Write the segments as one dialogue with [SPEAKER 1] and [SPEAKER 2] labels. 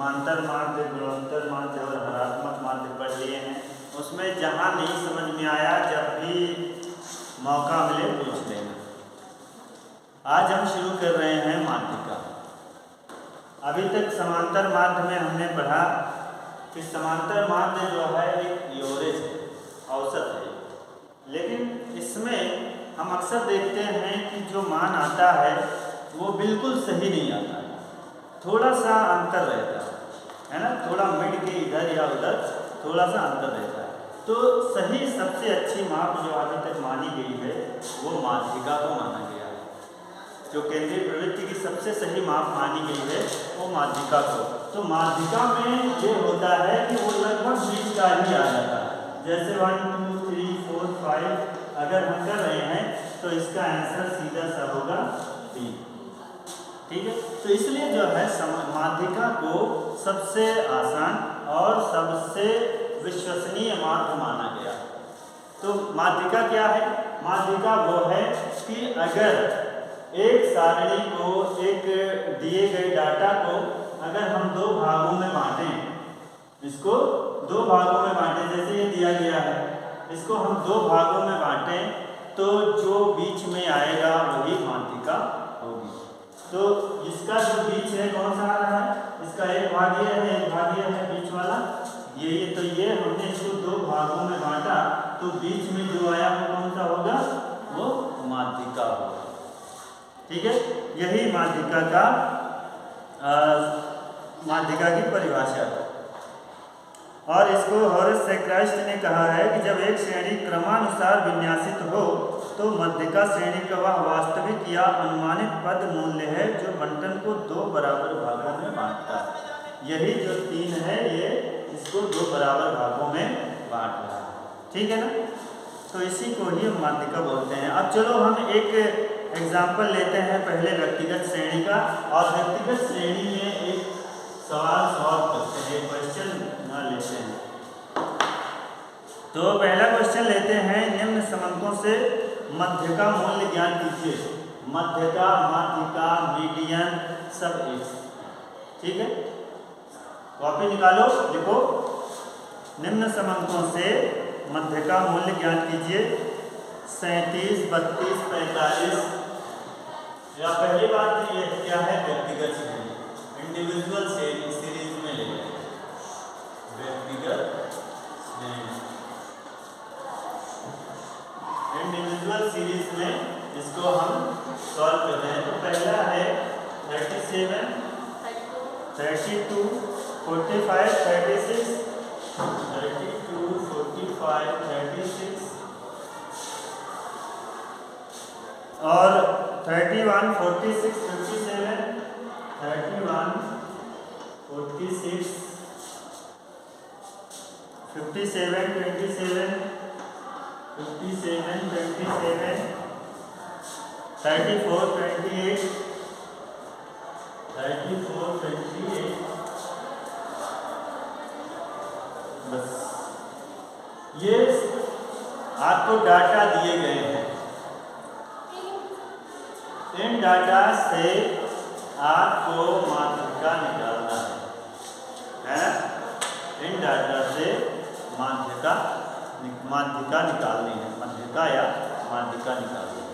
[SPEAKER 1] समांतर माध्य, गुणोत्तर माध्य और हरात्मक माध्य पढ़ लिए हैं। उसमें जहाँ नहीं समझ में आया जब भी मौका मिले पूछ लेना। आज हम शुरू कर रहे हैं माध्यिका। अभी तक समांतर माध्य में हमने पढ़ा कि समांतर माध्य जो है एक एवरेज है, औसत है, लेकिन इसमें हम अक्सर देखते हैं कि जो मान आता है वो बिल्कुल सही नहीं आता है, थोड़ा सा अंतर रहता है ना, थोड़ा मिड के इधर या उधर थोड़ा सा अंतर रहता है। तो सही सबसे अच्छी माप जो अभी तक मानी गई है वो माध्यिका को माना गया है। जो केंद्रीय प्रवृत्ति की सबसे सही माप मानी गई है वो माध्यिका को। तो माध्यिका में ये होता है कि वो लगभग बीच का ही आ जाता है। जैसे 1 2 3 4 5 अगर हम कर रहे हैं तो इसका आंसर सीधा सा होगा बी। ठीक है, तो इसलिए जो है माध्यिका को सबसे आसान और सबसे विश्वसनीय माध्य माना गया। तो माध्यिका क्या है? माध्यिका वो है कि अगर एक सारणी को, एक दिए गए डाटा को अगर हम दो भागों में बांटें, इसको दो भागों में बांटें, जैसे ये दिया गया है, इसको हम दो भागों में बांटें तो जो बीच में आएगा वही माध्यिका होगी। तो इसका जो बीच है कौन सा आ रहा है? इसका एक भाग ये है, एक भाग ये है, बीच वाला ये। तो ये हमने इसको दो भागों में बांटा तो बीच में जो आया वो कौन सा होगा? वो माध्यिका होगा। ठीक है, यही माध्यिका की परिभाषा है। और इसको हॉरेस सेक्राइस्ट ने कहा है कि जब एक श्रेणी क्रमानुसार विन्यासित हो तो मध्यिका श्रेणी का वह वास्तविक या अनुमानित पद मूल्य है जो बंटन को दो बराबर भागों में बांटता है। यही जो 3 है ये इसको दो बराबर भागों में बांट रहा है। ठीक है ना, तो इसी को ही हम माध्यिका बोलते हैं। अब चलो हम एक एग्जाम्पल लेते हैं पहले व्यक्तिगत श्रेणी का, और व्यक्तिगत श्रेणी में एक सवाल सॉल्व करते हैं, क्वेश्चन लेते हैं। तो पहला क्वेश्चन लेते हैं, निम्न समंकों से मध्य का मूल्य ज्ञात कीजिए। माध्यिका, मीडियन सब एक। ठीक है, कॉपी निकालो, लिखो निम्न समंकों से मध्य का मूल्य ज्ञात कीजिए। 37, 32, 45। या पहली बात ये क्या है? व्यक्तिगत श्रेणी, इंडिविजुअल सीरीज में ले लें। व्यक्तिगत श्रेणी, इंडिविजुअल सीरीज में इसको हम सॉल्व कर रहे हैं। तो पहला है 37, 32, 45, 36, 32, 45, 36 और 31, 46, 57, 31, 46, 57, 27, 57, 27, 34, 28, 34, 28। बस ये आपको डाटा दिए गए हैं। इन डाटा से आपको माध्यिका निकालना है ना? इन डाटा से माध्यिका निकालनी है, माध्यिका या माध्यिका निकालनी है।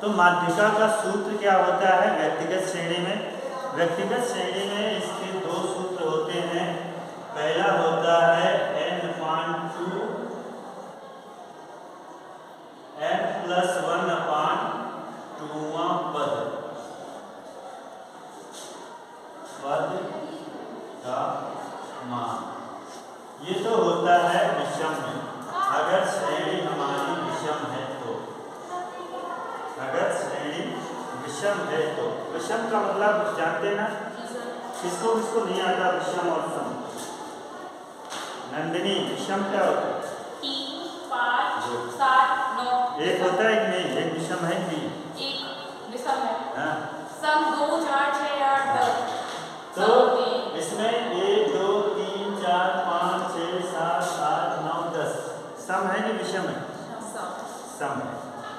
[SPEAKER 1] तो माध्यिका का सूत्र क्या होता है व्यक्तिगत श्रेणी में? व्यक्तिगत श्रेणी में इसके दो सूत्र होते हैं। पहला होता है n/2 n+1/2वां पद का मान। ये तो होता है विषम में, अगर श्रेणी हमारी विषम है तो। अगर श्रेणी विषम है तो, विषम का मतलब जानते ना? किसको किसको नहीं आता विषम और सम? नंदिनी, विषम क्या होता है?
[SPEAKER 2] 3, 5, 7, 9।
[SPEAKER 1] एक होता है कि नहीं? एक विषम है कि नहीं?
[SPEAKER 2] एक विषम है।
[SPEAKER 1] हाँ,
[SPEAKER 2] सम 2, 4, 6, 8, 10।
[SPEAKER 1] तो इसमें 1 2 3 4 5 6 7 8 9 10 सम है कि विषम है? सम है।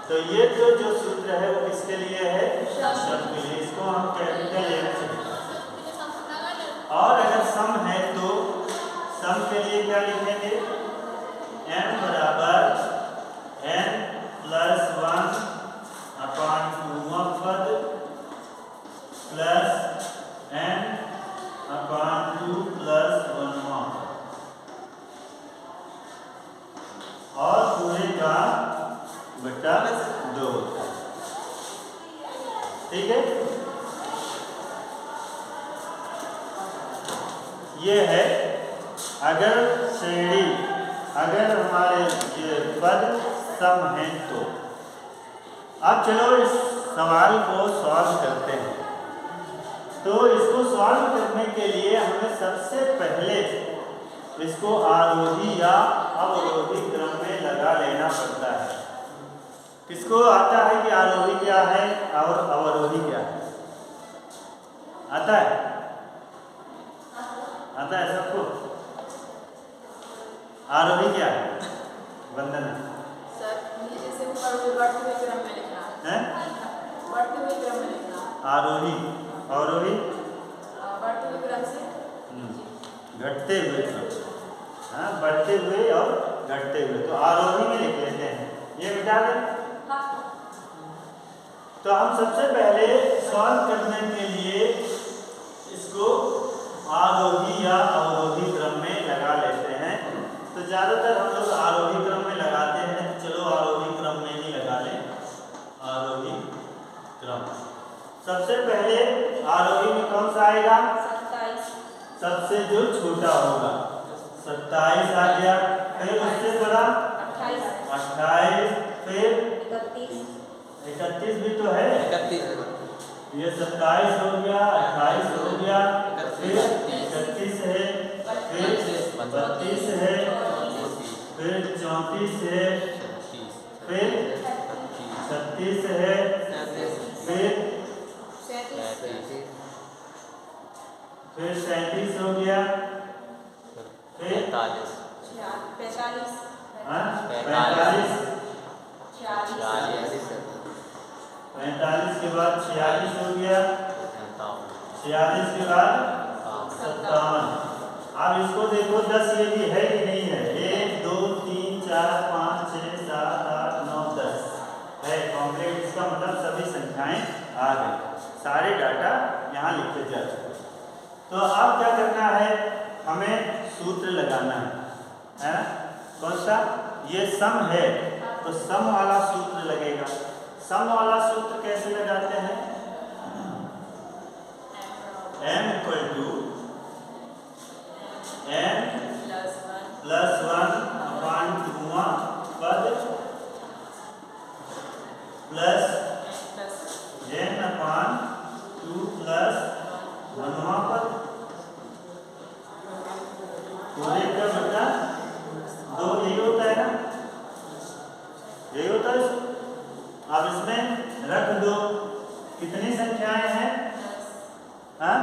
[SPEAKER 1] तो ये जो सूत्र है वो किसके लिए है? विषम के लिए। इसको हम कैपिटल A से लिखते हैं। और अगर सम क्या लिखेंगे? m बराबर n प्लस 1 अपॉन 2वां पद प्लस n अपॉन 2 प्लस 1वां और पूरे का बटा 2 होता है। ठीक है, ये है अगर श्रेणी, अगर हमारे ये पद सम हैं तो। अब चलो इस सवाल को सॉल्व करते हैं। तो इसको सॉल्व करने के लिए हमें सबसे पहले इसको आरोही या अवरोही क्रम में लगा लेना पड़ता है। किसको आता है कि आरोही क्या है और अवरोही क्या है? आता है? आता है सबको? आरोही क्या है? वंदना
[SPEAKER 2] सर जैसे ऊपर बढ़ते हुए क्रम में लिखना
[SPEAKER 1] है,
[SPEAKER 2] बढ़ते हुए क्रम में लिखना।
[SPEAKER 1] आरोही, अवरोही
[SPEAKER 2] बढ़ते हुए क्रम से
[SPEAKER 1] घटते हुए क्रम। हाँ, बढ़ते हुए और घटते हुए, तो आरोही में लिख लेते हैं। ये मिटा दें। तो हम सबसे पहले सॉल्व करने के लिए इसको आरोही या अवरोही क्रम में लगा लेते हैं। तो ज़्यादातर हम लोग आरोही क्रम में लगाते हैं। चलो आरोही क्रम में ही लगा लें। आरोही क्रम सबसे पहले आरोही में कौन सा आएगा?
[SPEAKER 2] 27।
[SPEAKER 1] सबसे जो छोटा होगा 27 आ गया। फिर उससे बड़ा 28, फिर 31 भी तो है।
[SPEAKER 3] 31
[SPEAKER 1] ये 27 हो गया, 28 हो गया, फिर 31 है, फिर 32 है, फिर 34 है, फिर 36 है, फिर 37 हो गया, फिर
[SPEAKER 3] 45
[SPEAKER 2] 45
[SPEAKER 1] 45 के बाद 46 हो गया, 46 के बाद 57। अब इसको देखो 10 ये भी है कि नहीं है? 1 2 3 4 5 6 7 8 9 10 है कॉम्प्लीट। इसका मतलब सभी संख्याएं आ गई, सारे डाटा यहाँ लिखे जा चुके। तो अब क्या करना है? हमें सूत्र लगाना है ना? कौन सा? ये सम है तो सम वाला सूत्र लगेगा। सम वाला सूत्र कैसे लगाते हैं? m equal to n plus 1 upon 2वां पद प्लस n अपॉन 2 प्लस 1वां पद पूरे का बटा 2। यही होता है ना? यही होता है। अब इसमें रख दो। कितनी संख्याएं हैं? हाँ,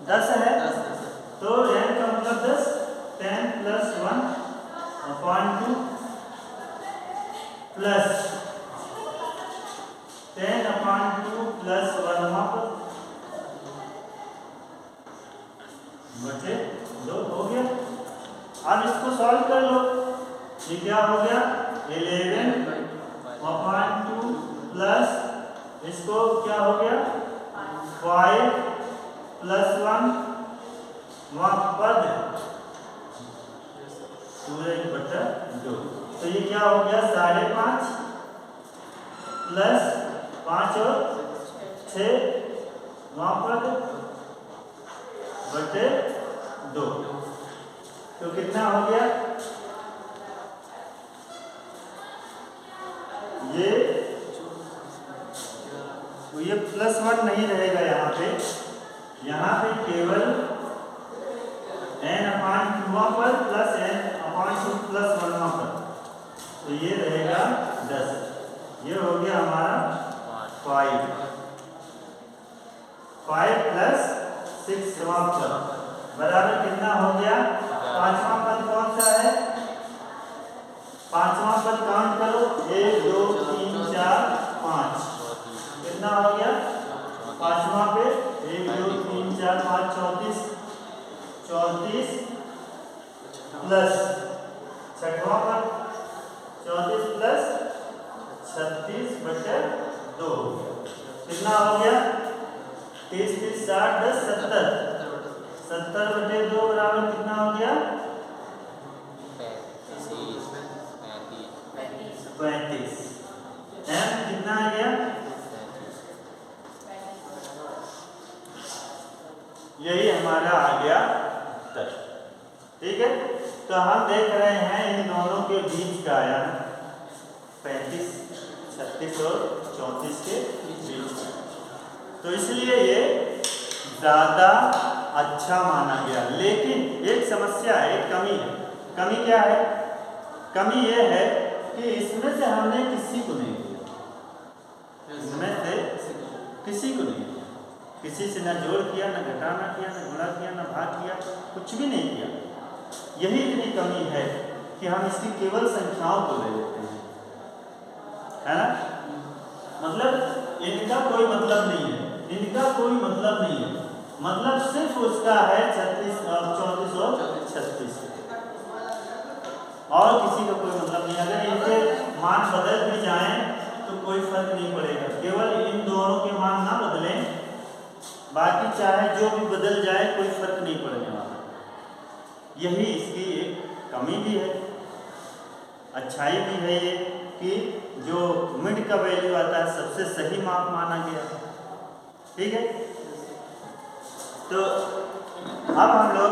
[SPEAKER 1] 10 है। तो n का मतलब 10, 10 plus 1 upon 2 plus 10 upon 2 plus 1वां पद बचे 2 हो गया। अब इसको सॉल्व कर लो। ये क्या हो गया? 11 अपॉन 2 प्लस इसको क्या हो गया? 5 प्लस 1 पद पूरे बटा 2। तो ये क्या हो गया? 5.5 प्लस 5 और 6 पद बटे 2। तो कितना हो गया? ये प्लस 1 नहीं रहेगा यहाँ पे केवल n अपॉन 2 पर प्लस n अपॉन 2 प्लस 1 पर। तो ये रहेगा 10। ये हो गया हमारा 5 प्लस 6 पर बराबर कितना हो गया? 5वां पद कौन सा है? 5वां पद काउंट करो। 1 2 3 4 5 कितना हो गया? 5वां पे 1 2 3 4 5 34 प्लस छठवां पर 34 प्लस 36/2 कितना हो गया? 30 30 60 10 70 70/2 बराबर कितना हो गया? 35। एम कितना आ गया? यही हमारा आ गया उत्तर। ठीक है, तो हम देख रहे हैं इन दोनों के बीच का आया 35 36 और 34 के बीच का, तो इसलिए ये ज़्यादा अच्छा माना गया। लेकिन एक समस्या है, एक कमी है। कमी क्या है? कमी ये है कि इसमें से हमने किसी को नहीं दिया, इसमें से किसी को नहीं दिया, किसी से ना जोड़ किया, ना घटाना किया, ना गुणा किया, ना भाग किया, कुछ भी नहीं किया। यही इतनी कमी है कि हम इसकी केवल संख्याओं को ले लेते हैं, है ना? मतलब इनका कोई मतलब नहीं है, इनका कोई मतलब नहीं है, मतलब सिर्फ उसका है 34 और 36 और किसी का कोई मतलब नहीं। अगर इनके मान बदल भी जाएं तो कोई फर्क नहीं पड़ेगा, केवल इन दोनों के मान ना बदलें, बाकी चाहे जो भी बदल जाए कोई फर्क नहीं पड़ने वाला। यही इसकी एक कमी भी है, अच्छाई भी है ये कि जो मिड का वैल्यू आता है सबसे सही माप माना गया। ठीक है, तो अब हम लोग